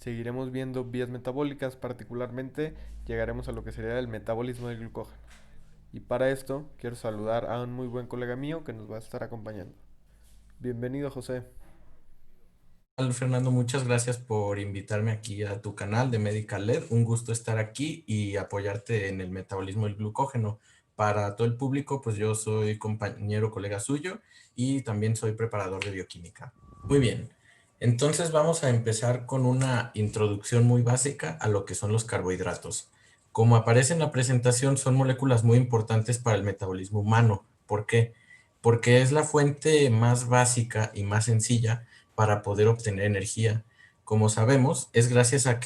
Seguiremos viendo vías metabólicas, particularmente llegaremos a lo que sería el metabolismo del glucógeno. Y para esto quiero saludar a un muy buen colega mío que nos va a estar acompañando. Bienvenido, José. Hola, Fernando, muchas gracias por invitarme aquí a tu canal de Medical Led. Un gusto estar aquí y apoyarte en el metabolismo del glucógeno. Para todo el público, pues yo soy compañero, colega suyo y también soy preparador de bioquímica. Muy bien, entonces vamos a empezar con una introducción muy básica a lo que son los carbohidratos. Como aparece en la presentación, son moléculas muy importantes para el metabolismo humano. ¿Por qué? Porque es la fuente más básica y más sencilla para poder obtener energía. Como sabemos, es gracias a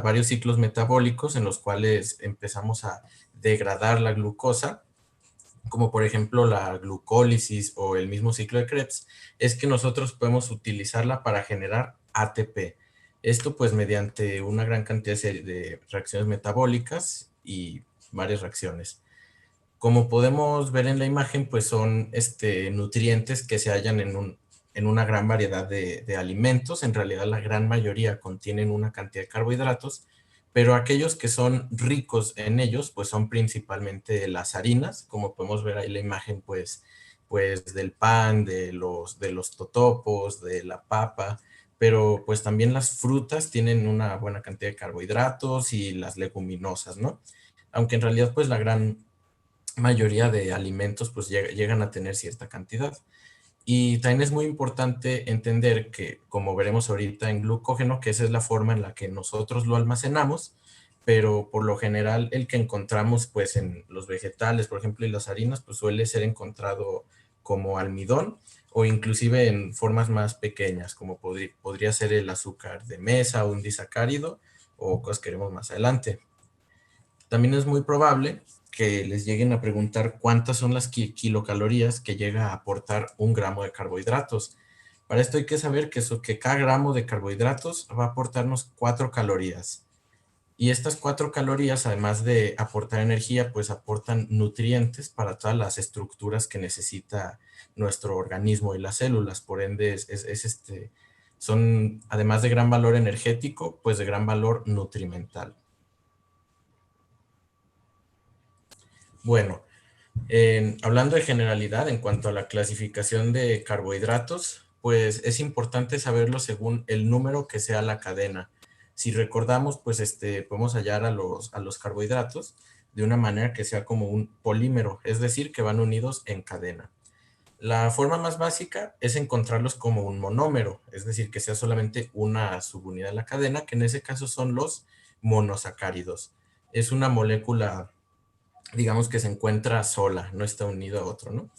varios ciclos metabólicos en los cuales empezamos a degradar la glucosa, como por ejemplo la glucólisis o el mismo ciclo de Krebs, es que nosotros podemos utilizarla para generar ATP. Esto pues mediante una gran cantidad de reacciones metabólicas y varias reacciones. Como podemos ver en la imagen, pues son nutrientes que se hallan en una gran variedad de alimentos. En realidad, la gran mayoría contienen una cantidad de carbohidratos, pero aquellos que son ricos en ellos, pues son principalmente las harinas, como podemos ver ahí en la imagen, pues del pan, de los totopos, de la papa, pero pues también las frutas tienen una buena cantidad de carbohidratos y las leguminosas, ¿no? Aunque en realidad, pues la gran mayoría de alimentos pues llegan a tener cierta cantidad. Y también es muy importante entender que, como veremos ahorita en glucógeno, que esa es la forma en la que nosotros lo almacenamos, pero por lo general el que encontramos pues en los vegetales, por ejemplo, y las harinas, pues suele ser encontrado como almidón o inclusive en formas más pequeñas, como podría ser el azúcar de mesa o un disacárido o cosas que veremos más adelante. También es muy probable que les lleguen a preguntar cuántas son las kilocalorías que llega a aportar un gramo de carbohidratos. Para esto hay que saber que cada gramo de carbohidratos va a aportarnos 4 calorías. Y estas 4 calorías, además de aportar energía, pues aportan nutrientes para todas las estructuras que necesita nuestro organismo y las células. Por ende, son, además de gran valor energético, pues de gran valor nutrimental. Bueno, hablando de generalidad, en cuanto a la clasificación de carbohidratos, pues es importante saberlo según el número que sea la cadena. Si recordamos, pues podemos hallar a los carbohidratos de una manera que sea como un polímero, es decir, que van unidos en cadena. La forma más básica es encontrarlos como un monómero, es decir, que sea solamente una subunidad de la cadena, que en ese caso son los monosacáridos. Es una molécula, digamos, que se encuentra sola, no está unido a otro, ¿no?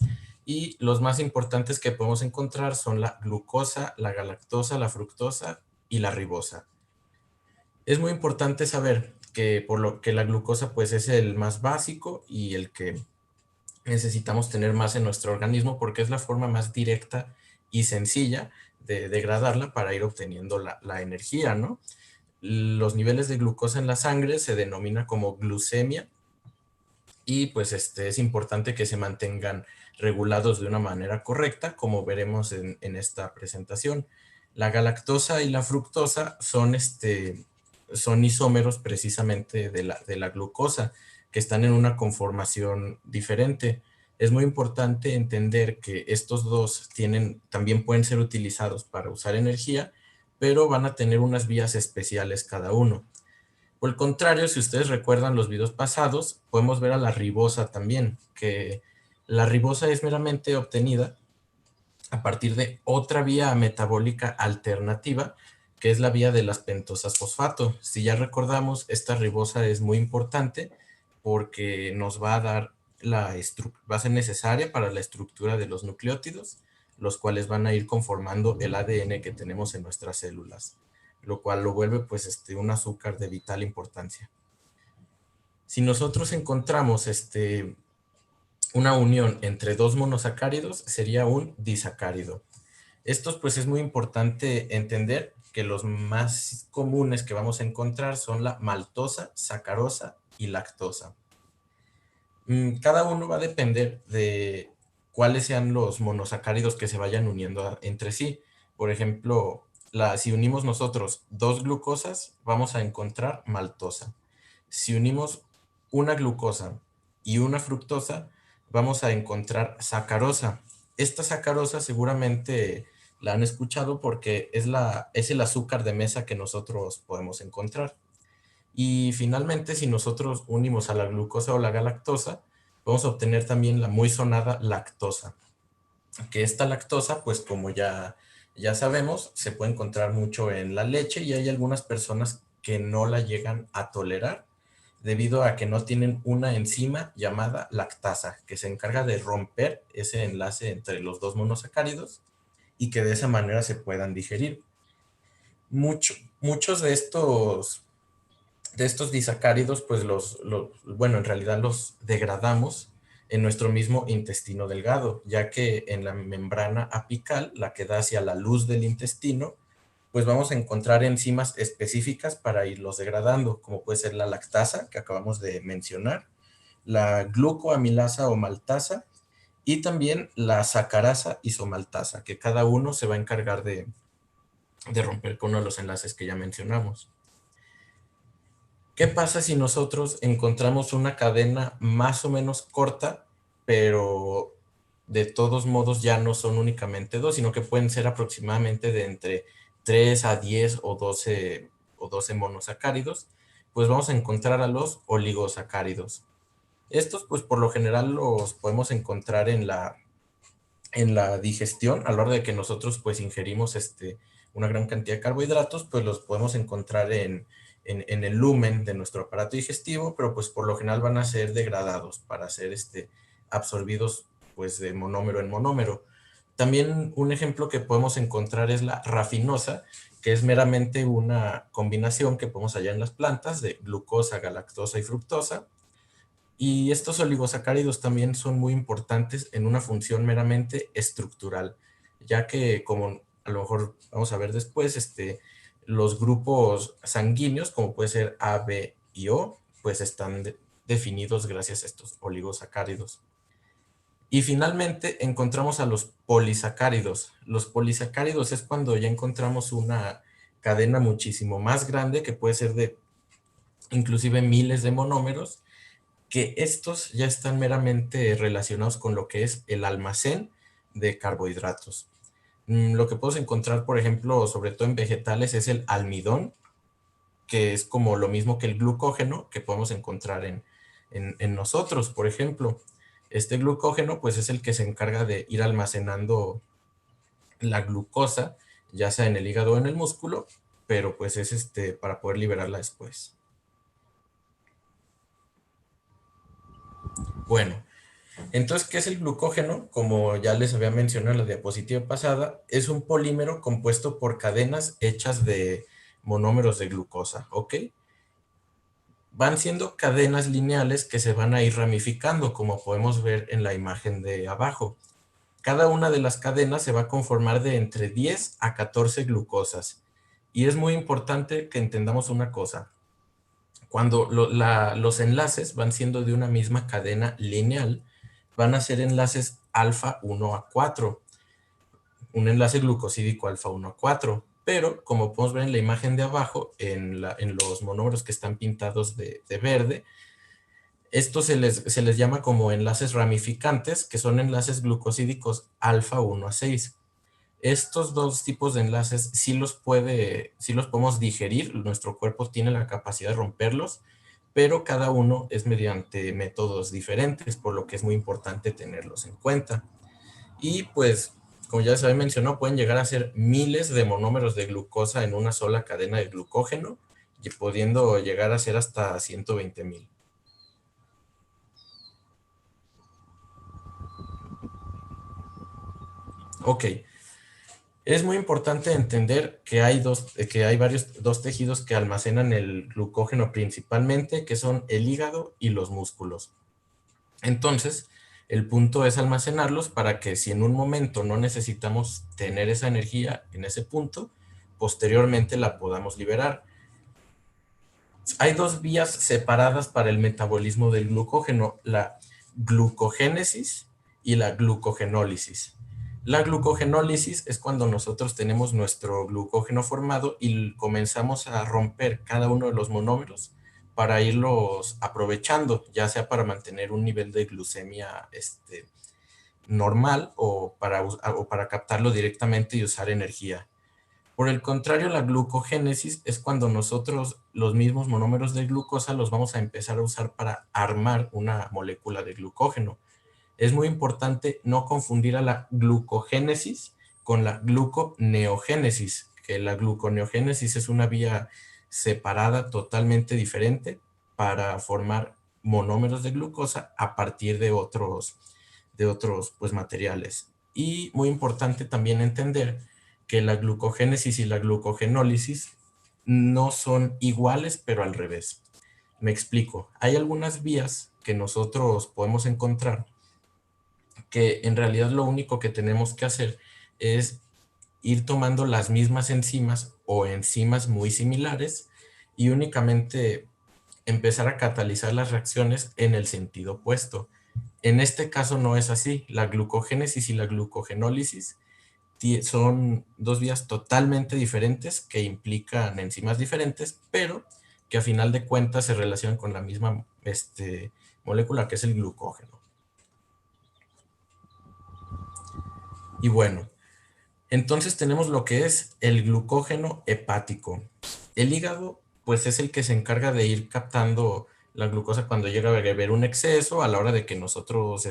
Y los más importantes que podemos encontrar son la glucosa, la galactosa, la fructosa y la ribosa. Es muy importante saber que por lo que la glucosa pues es el más básico y el que necesitamos tener más en nuestro organismo porque es la forma más directa y sencilla de degradarla para ir obteniendo la energía, ¿no? Los niveles de glucosa en la sangre se denomina como glucemia y pues es importante que se mantengan regulados de una manera correcta, como veremos en esta presentación. La galactosa y la fructosa son isómeros precisamente de la glucosa, que están en una conformación diferente. Es muy importante entender que estos dos también pueden ser utilizados para usar energía, pero van a tener unas vías especiales cada uno. Por el contrario, si ustedes recuerdan los videos pasados, podemos ver a la ribosa también, que la ribosa es meramente obtenida a partir de otra vía metabólica alternativa, que es la vía de las pentosas fosfato. Si ya recordamos, esta ribosa es muy importante porque nos va a dar la base necesaria para la estructura de los nucleótidos, los cuales van a ir conformando el ADN que tenemos en nuestras células, lo cual lo vuelve pues un azúcar de vital importancia. Si nosotros encontramos una unión entre dos monosacáridos, sería un disacárido. Estos pues es muy importante entender que los más comunes que vamos a encontrar son la maltosa, sacarosa y lactosa. Cada uno va a depender de cuáles sean los monosacáridos que se vayan uniendo entre sí. Por ejemplo, si unimos nosotros dos glucosas, vamos a encontrar maltosa. Si unimos una glucosa y una fructosa, vamos a encontrar sacarosa. Esta sacarosa seguramente la han escuchado porque es el azúcar de mesa que nosotros podemos encontrar. Y finalmente, si nosotros unimos a la glucosa o la galactosa, vamos a obtener también la muy sonada lactosa. Que esta lactosa, pues como ya sabemos, se puede encontrar mucho en la leche y hay algunas personas que no la llegan a tolerar debido a que no tienen una enzima llamada lactasa, que se encarga de romper ese enlace entre los dos monosacáridos y que de esa manera se puedan digerir. Muchos de estos disacáridos, pues bueno, en realidad los degradamos en nuestro mismo intestino delgado, ya que en la membrana apical, la que da hacia la luz del intestino, pues vamos a encontrar enzimas específicas para irlos degradando, como puede ser la lactasa, que acabamos de mencionar, la glucoamilasa o maltasa, y también la sacarasa isomaltasa, que cada uno se va a encargar de romper con uno de los enlaces que ya mencionamos. ¿Qué pasa si nosotros encontramos una cadena más o menos corta, pero de todos modos ya no son únicamente dos, sino que pueden ser aproximadamente de entre 3 a 10 o 12 monosacáridos? Pues vamos a encontrar a los oligosacáridos. Estos, pues por lo general los podemos encontrar en la digestión, a la hora de que nosotros pues ingerimos una gran cantidad de carbohidratos, pues los podemos encontrar en el lumen de nuestro aparato digestivo, pero pues por lo general van a ser degradados para ser absorbidos pues de monómero en monómero. También un ejemplo que podemos encontrar es la rafinosa, que es meramente una combinación que podemos hallar en las plantas de glucosa, galactosa y fructosa. Y estos oligosacáridos también son muy importantes en una función meramente estructural, ya que, como a lo mejor vamos a ver después, los grupos sanguíneos, como puede ser A, B y O, pues están definidos gracias a estos oligosacáridos. Y finalmente encontramos a los polisacáridos. Los polisacáridos es cuando ya encontramos una cadena muchísimo más grande, que puede ser de inclusive miles de monómeros, que estos ya están meramente relacionados con lo que es el almacén de carbohidratos. Lo que podemos encontrar, por ejemplo, sobre todo en vegetales, es el almidón, que es como lo mismo que el glucógeno que podemos encontrar en nosotros, por ejemplo. Este glucógeno, pues es el que se encarga de ir almacenando la glucosa, ya sea en el hígado o en el músculo, pero pues es para poder liberarla después. Bueno, entonces, ¿qué es el glucógeno? Como ya les había mencionado en la diapositiva pasada, es un polímero compuesto por cadenas hechas de monómeros de glucosa, ¿ok? Van siendo cadenas lineales que se van a ir ramificando, como podemos ver en la imagen de abajo. Cada una de las cadenas se va a conformar de entre 10 a 14 glucosas. Y es muy importante que entendamos una cosa. Cuando los enlaces van siendo de una misma cadena lineal, van a ser enlaces alfa 1 a 4, un enlace glucosídico alfa 1 a 4. Pero, como podemos ver en la imagen de abajo, en los monómeros que están pintados de verde, estos se les llama como enlaces ramificantes, que son enlaces glucosídicos alfa 1 a 6. Estos dos tipos de enlaces sí los podemos digerir, nuestro cuerpo tiene la capacidad de romperlos, pero cada uno es mediante métodos diferentes, por lo que es muy importante tenerlos en cuenta. Y pues, como ya se había mencionado, pueden llegar a ser miles de monómeros de glucosa en una sola cadena de glucógeno, y pudiendo llegar a ser hasta 120,000. Ok. Es muy importante entender que hay dos tejidos que almacenan el glucógeno principalmente, que son el hígado y los músculos. Entonces, el punto es almacenarlos para que si en un momento no necesitamos tener esa energía en ese punto, posteriormente la podamos liberar. Hay dos vías separadas para el metabolismo del glucógeno, la glucogénesis y la glucogenólisis. La glucogenólisis es cuando nosotros tenemos nuestro glucógeno formado y comenzamos a romper cada uno de los monómeros para irlos aprovechando, ya sea para mantener un nivel de glucemia normal o para captarlo directamente y usar energía. Por el contrario, la glucogénesis es cuando nosotros los mismos monómeros de glucosa los vamos a empezar a usar para armar una molécula de glucógeno. Es muy importante no confundir a la glucogénesis con la gluconeogénesis, que la gluconeogénesis es una vía separada totalmente diferente para formar monómeros de glucosa a partir de otros pues, materiales. Y muy importante también entender que la glucogénesis y la glucogenólisis no son iguales, pero al revés. Me explico. Hay algunas vías que nosotros podemos encontrar que en realidad lo único que tenemos que hacer es ir tomando las mismas enzimas o enzimas muy similares y únicamente empezar a catalizar las reacciones en el sentido opuesto. En este caso no es así. La glucogénesis y la glucogenólisis son dos vías totalmente diferentes que implican enzimas diferentes, pero que a final de cuentas se relacionan con la misma molécula que es el glucógeno. Y bueno, entonces tenemos lo que es el glucógeno hepático. El hígado, pues es el que se encarga de ir captando la glucosa cuando llega a haber un exceso a la hora de que nosotros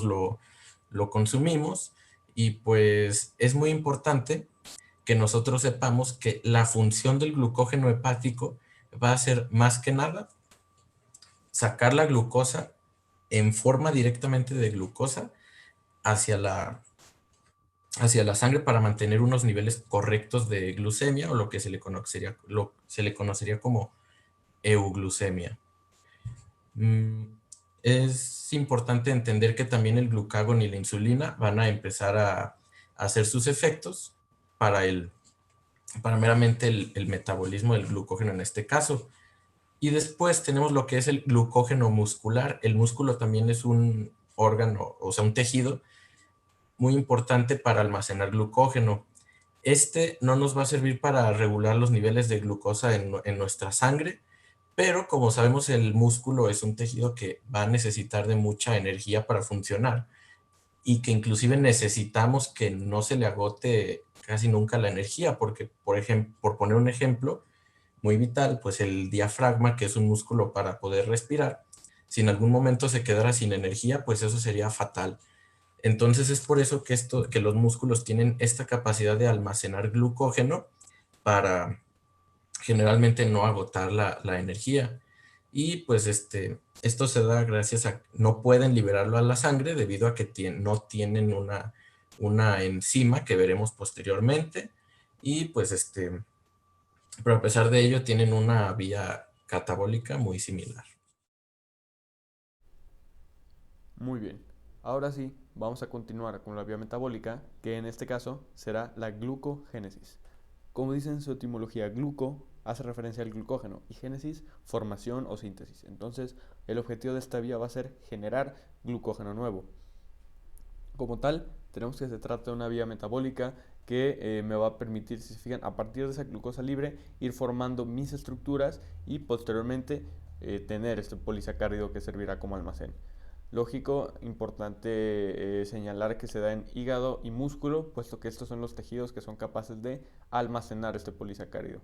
lo consumimos. Y pues es muy importante que nosotros sepamos que la función del glucógeno hepático va a ser más que nada sacar la glucosa en forma directamente de glucosa hacia la sangre para mantener unos niveles correctos de glucemia o lo que se le conocería como euglucemia. Mm, Es importante entender que también el glucagón y la insulina van a empezar a hacer sus efectos para para meramente el metabolismo del glucógeno en este caso. Y después tenemos lo que es el glucógeno muscular. El músculo también es un órgano, o sea, un tejido muy importante para almacenar glucógeno. Este no nos va a servir para regular los niveles de glucosa en nuestra sangre, pero como sabemos el músculo es un tejido que va a necesitar de mucha energía para funcionar y que inclusive necesitamos que no se le agote casi nunca la energía, porque por ejemplo, por poner un ejemplo muy vital, pues el diafragma, que es un músculo para poder respirar, si en algún momento se quedara sin energía, pues eso sería fatal. Entonces es por eso que los músculos tienen esta capacidad de almacenar glucógeno para generalmente no agotar la energía. Y pues esto se da gracias a que no pueden liberarlo a la sangre debido a que no tienen una enzima que veremos posteriormente. Y pues pero a pesar de ello tienen una vía catabólica muy similar. Muy bien. Ahora sí, vamos a continuar con la vía metabólica, que en este caso será la glucogénesis. Como dice en su etimología, gluco hace referencia al glucógeno y génesis, formación o síntesis. Entonces, el objetivo de esta vía va a ser generar glucógeno nuevo. Como tal, tenemos que se trata de una vía metabólica que me va a permitir, si se fijan, a partir de esa glucosa libre, ir formando mis estructuras y posteriormente tener este polisacárido que servirá como almacén. Lógico, importante señalar que se da en hígado y músculo, puesto que estos son los tejidos que son capaces de almacenar este polisacárido.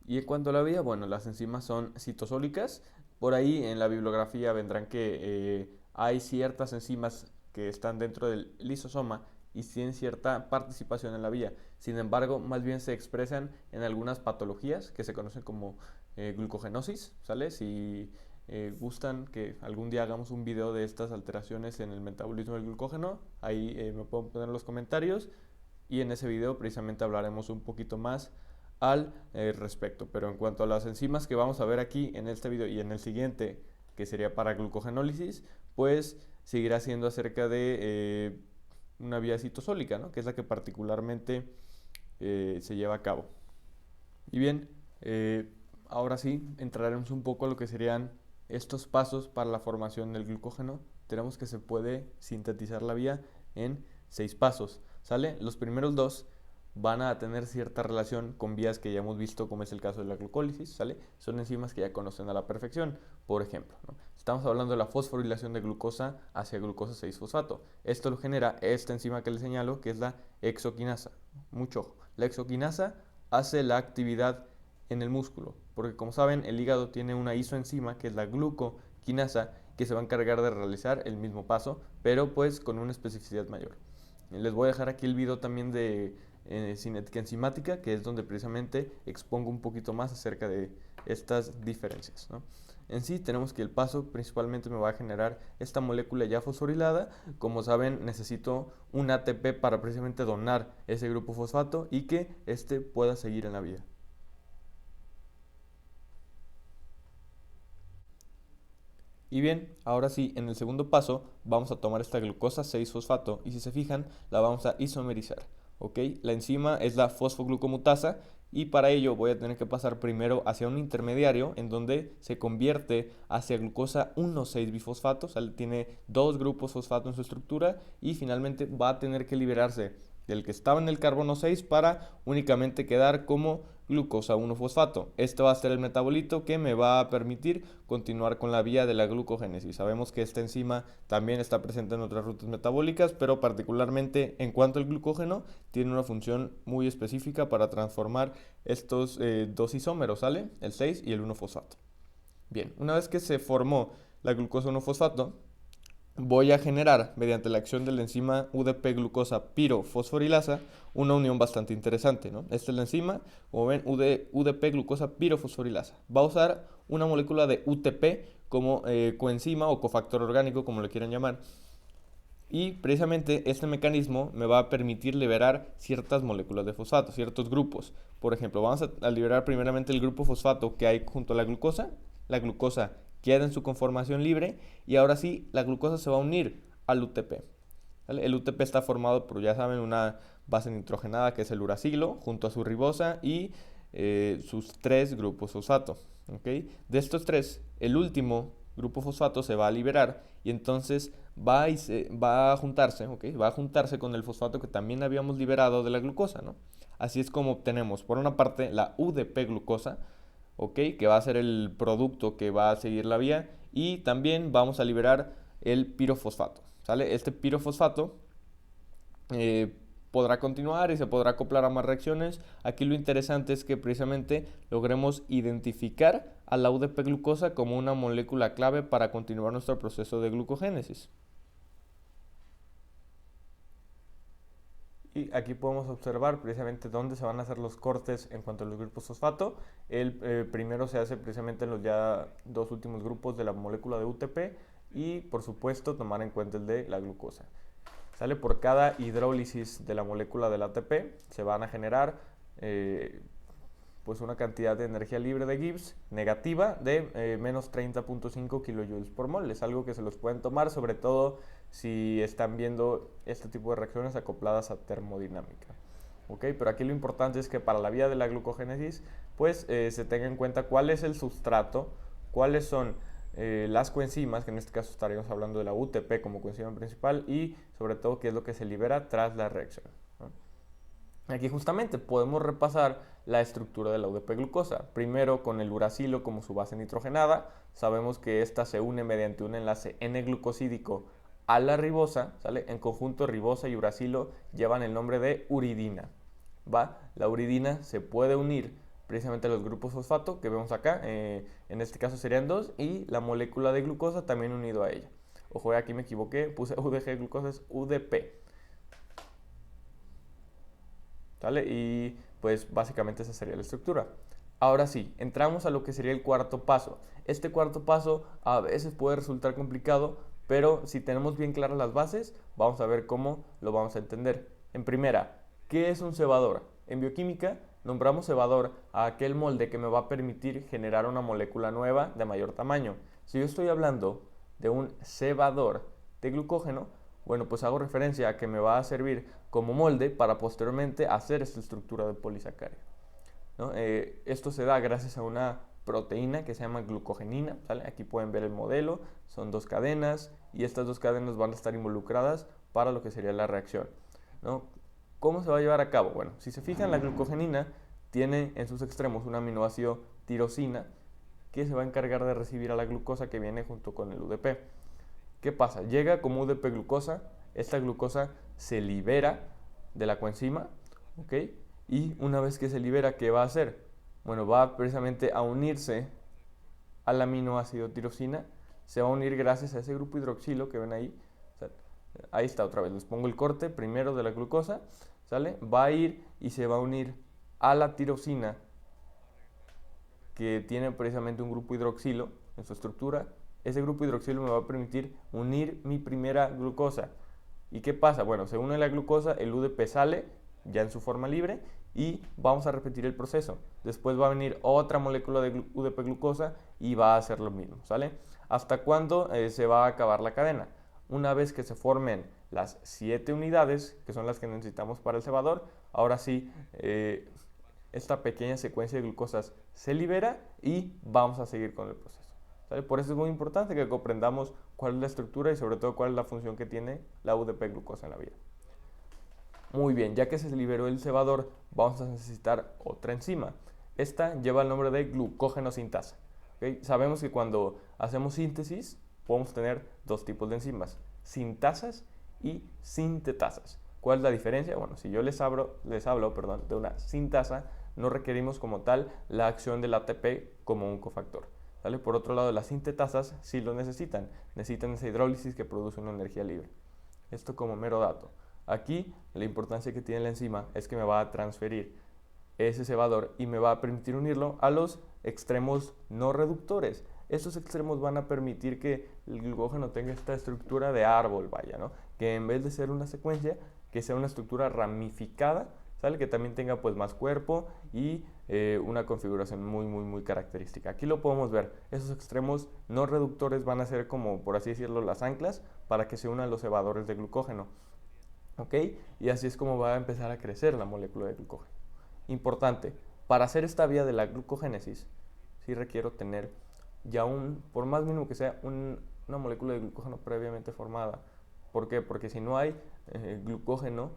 Y en cuanto a la vía, bueno, las enzimas son citosólicas. Por ahí en la bibliografía vendrán que hay ciertas enzimas que están dentro del lisosoma y tienen cierta participación en la vía. Sin embargo, más bien se expresan en algunas patologías que se conocen como glucogenosis, ¿sale? Si gustan que algún día hagamos un video de estas alteraciones en el metabolismo del glucógeno, ahí me pueden poner en los comentarios y en ese video precisamente hablaremos un poquito más al respecto. Pero en cuanto a las enzimas que vamos a ver aquí en este video y en el siguiente, que sería para glucogenólisis, pues seguirá siendo acerca de una vía citosólica, ¿no? Que es la que particularmente se lleva a cabo. Y bien, ahora sí entraremos un poco a lo que serían estos pasos para la formación del glucógeno tenemos que se puede sintetizar la vía en 6 pasos, ¿sale? Los primeros 2 van a tener cierta relación con vías que ya hemos visto, como es el caso de la glucólisis, ¿sale? Son enzimas que ya conocen a la perfección. Por ejemplo, ¿no? Estamos hablando de la fosforilación de glucosa hacia glucosa 6-fosfato. Esto lo genera esta enzima que les señalo, que es la hexoquinasa. Mucho ojo. La hexoquinasa hace la actividad en el músculo, porque como saben, el hígado tiene una isoenzima, que es la glucoquinasa, que se va a encargar de realizar el mismo paso, pero pues con una especificidad mayor. Les voy a dejar aquí el video también de cinética enzimática, que es donde precisamente expongo un poquito más acerca de estas diferencias, ¿no? En sí tenemos que el paso principalmente me va a generar esta molécula ya fosforilada. Como saben, necesito un ATP para precisamente donar ese grupo fosfato y que este pueda seguir en la vida. Y bien, ahora sí, en el segundo paso vamos a tomar esta glucosa 6-fosfato y si se fijan, la vamos a isomerizar, ¿ok? La enzima es la fosfoglucomutasa y para ello voy a tener que pasar primero hacia un intermediario en donde se convierte hacia glucosa 1,6-bifosfato, o sea, tiene 2 grupos fosfato en su estructura y finalmente va a tener que liberarse del que estaba en el carbono 6 para únicamente quedar como glucosa 1-fosfato. Este va a ser el metabolito que me va a permitir continuar con la vía de la glucogénesis. Sabemos que esta enzima también está presente en otras rutas metabólicas, pero particularmente en cuanto al glucógeno, tiene una función muy específica para transformar estos dos isómeros, ¿sale? El 6 y el 1-fosfato. Bien, una vez que se formó la glucosa 1-fosfato, voy a generar, mediante la acción de la enzima UDP-glucosa pirofosforilasa, una unión bastante interesante, ¿no? Esta es la enzima, como ven, UDP-glucosa pirofosforilasa. Va a usar una molécula de UTP como coenzima o cofactor orgánico, como le quieran llamar. Y precisamente este mecanismo me va a permitir liberar ciertas moléculas de fosfato, ciertos grupos. Por ejemplo, vamos a liberar primeramente el grupo fosfato que hay junto a la glucosa. La glucosa queda en su conformación libre y ahora sí la glucosa se va a unir al UTP. ¿Vale? El UTP está formado por, ya saben, una base nitrogenada que es el uracilo junto a su ribosa y sus 3 grupos fosfato. ¿Okay? De estos 3, el último grupo fosfato se va a liberar y entonces va a juntarse, ¿okay? Va a juntarse con el fosfato que también habíamos liberado de la glucosa, ¿no? Así es como obtenemos, por una parte, la UDP glucosa, ¿okay? Que va a ser el producto que va a seguir la vía y también vamos a liberar el pirofosfato, ¿sale? Este pirofosfato podrá continuar y se podrá acoplar a más reacciones. Aquí lo interesante es que precisamente logremos identificar a la UDP glucosa como una molécula clave para continuar nuestro proceso de glucogénesis. Y aquí podemos observar precisamente dónde se van a hacer los cortes en cuanto a los grupos fosfato. El primero se hace precisamente en los ya 2 últimos grupos de la molécula de UTP y por supuesto tomar en cuenta el de la glucosa. ¿Sale? Por cada hidrólisis de la molécula del ATP se van a generar pues una cantidad de energía libre de Gibbs negativa de menos 30.5 kJ por mol. Es algo que se los pueden tomar, sobre todo si están viendo este tipo de reacciones acopladas a termodinámica. ¿Okay? Pero aquí lo importante es que para la vía de la glucogénesis pues se tenga en cuenta cuál es el sustrato, cuáles son las coenzimas, que en este caso estaríamos hablando de la UTP como coenzima principal y sobre todo qué es lo que se libera tras la reacción, ¿no? Aquí justamente podemos repasar la estructura de la UDP glucosa. Primero con el uracilo como su base nitrogenada, sabemos que esta se une mediante un enlace N-glucosídico a la ribosa, ¿sale? En conjunto ribosa y uracilo llevan el nombre de uridina, ¿va? La uridina se puede unir precisamente los grupos fosfato que vemos acá, en este caso serían 2 y la molécula de glucosa también unido a ella. Ojo, aquí me equivoqué, puse UDG glucosa, es UDP. ¿Sale? Y pues básicamente esa sería la estructura. Ahora sí, entramos a lo que sería el cuarto paso. Este cuarto paso a veces puede resultar complicado, pero si tenemos bien claras las bases, vamos a ver cómo lo vamos a entender. En primera, ¿qué es un cebador? En bioquímica nombramos cebador a aquel molde que me va a permitir generar una molécula nueva de mayor tamaño. Si yo estoy hablando de un cebador de glucógeno, bueno, pues hago referencia a que me va a servir como molde para posteriormente hacer esta estructura de polisacárido, ¿no? Esto se da gracias a una proteína que se llama glucogenina, ¿sale? Aquí pueden ver el modelo, son 2 cadenas y estas 2 cadenas van a estar involucradas para lo que sería la reacción, ¿no? ¿Cómo se va a llevar a cabo? Bueno, si se fijan, la glucogenina tiene en sus extremos un aminoácido tirosina que se va a encargar de recibir a la glucosa que viene junto con el UDP. ¿Qué pasa? Llega como UDP glucosa, esta glucosa se libera de la coenzima, ¿ok? Y una vez que se libera, ¿qué va a hacer? Bueno, va precisamente a unirse al aminoácido tirosina, se va a unir gracias a ese grupo hidroxilo que ven ahí. O sea, ahí está otra vez, les pongo el corte primero de la glucosa, ¿sale? Va a ir y se va a unir a la tirosina que tiene precisamente un grupo hidroxilo en su estructura. Ese grupo hidroxilo me va a permitir unir mi primera glucosa. ¿Y qué pasa? Bueno, se une la glucosa, el UDP sale ya en su forma libre y vamos a repetir el proceso. Después va a venir otra molécula de UDP glucosa y va a hacer lo mismo, ¿sale? ¿Hasta cuándo se va a acabar la cadena? Una vez que se formen las 7 unidades, que son las que necesitamos para el cebador, ahora sí, esta pequeña secuencia de glucosas se libera y vamos a seguir con el proceso, ¿sale? Por eso es muy importante que comprendamos cuál es la estructura y sobre todo cuál es la función que tiene la UDP glucosa en la vida. Muy bien, ya que se liberó el cebador, vamos a necesitar otra enzima. Esta lleva el nombre de glucógeno sintasa. ¿Okay? Sabemos que cuando hacemos síntesis podemos tener dos tipos de enzimas, sintasas y sintetasas. ¿Cuál es la diferencia? Bueno, si yo les hablo de una sintasa, no requerimos como tal la acción del ATP como un cofactor, ¿vale? Por otro lado, las sintetasas sí lo necesitan esa hidrólisis que produce una energía libre. Esto como mero dato. Aquí la importancia que tiene la enzima es que me va a transferir ese cebador y me va a permitir unirlo a los extremos no reductores. Estos extremos van a permitir que el glucógeno tenga esta estructura de árbol, vaya, ¿no? Que en vez de ser una secuencia, que sea una estructura ramificada, ¿sale? Que también tenga pues más cuerpo y una configuración muy característica. Aquí lo podemos ver, esos extremos no reductores van a ser como, por así decirlo, las anclas para que se unan los cebadores de glucógeno, ¿ok? Y así es como va a empezar a crecer la molécula de glucógeno. Importante, para hacer esta vía de la glucogénesis, sí requiero tener ya por más mínimo que sea, una molécula de glucógeno previamente formada. ¿Por qué? Porque si no hay glucógeno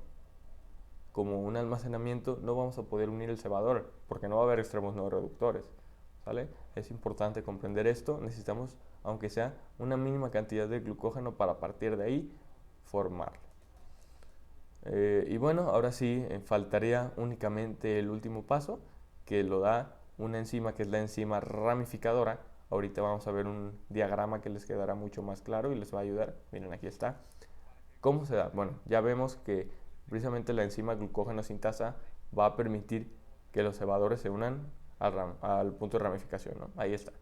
como un almacenamiento, no vamos a poder unir el cebador, porque no va a haber extremos no reductores, ¿sale? Es importante comprender esto, necesitamos, aunque sea, una mínima cantidad de glucógeno para partir de ahí formarlo. Y bueno, ahora sí, faltaría únicamente el último paso, que lo da una enzima que es la enzima ramificadora. Ahorita vamos a ver un diagrama que les quedará mucho más claro y les va a ayudar. Miren, aquí está. ¿Cómo se da? Bueno, ya vemos que precisamente la enzima glucógeno sintasa va a permitir que los cebadores se unan al punto de ramificación, ¿no? Ahí está.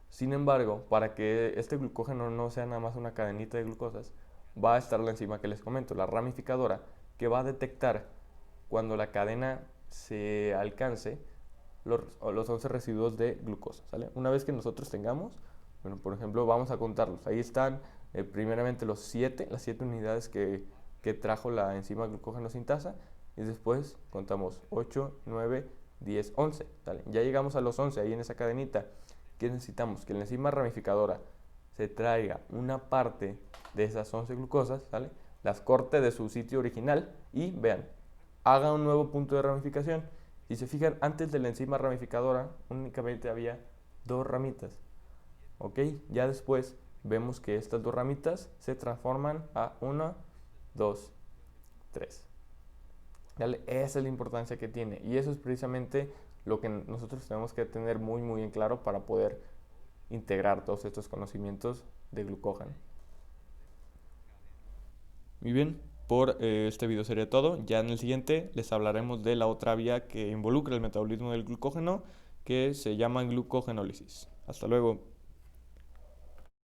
Sin embargo, para que este glucógeno no sea nada más una cadenita de glucosas, va a estar la enzima que les comento, la ramificadora, que va a detectar cuando la cadena se alcance los 11 residuos de glucosa, ¿sale? Una vez que nosotros tengamos, bueno, por ejemplo, vamos a contarlos. Ahí están primeramente las 7 unidades que trajo la enzima glucógeno sintasa y después contamos 8, 9, 10, 11, ¿sale? Ya llegamos a los 11 ahí en esa cadenita. ¿Qué necesitamos? Que la enzima ramificadora se traiga una parte de esas 11 glucosas, ¿sale? Las corte de su sitio original y vean, haga un nuevo punto de ramificación. Si se fijan, antes de la enzima ramificadora únicamente había 2 ramitas, ¿ok? Ya después vemos que estas 2 ramitas se transforman a 1, 2, 3. ¿Vale? Esa es la importancia que tiene y eso es precisamente lo que nosotros tenemos que tener muy en claro para poder integrar todos estos conocimientos de glucógeno. Muy bien, por este video sería todo. Ya en el siguiente les hablaremos de la otra vía que involucra el metabolismo del glucógeno, que se llama glucogenólisis. Hasta luego.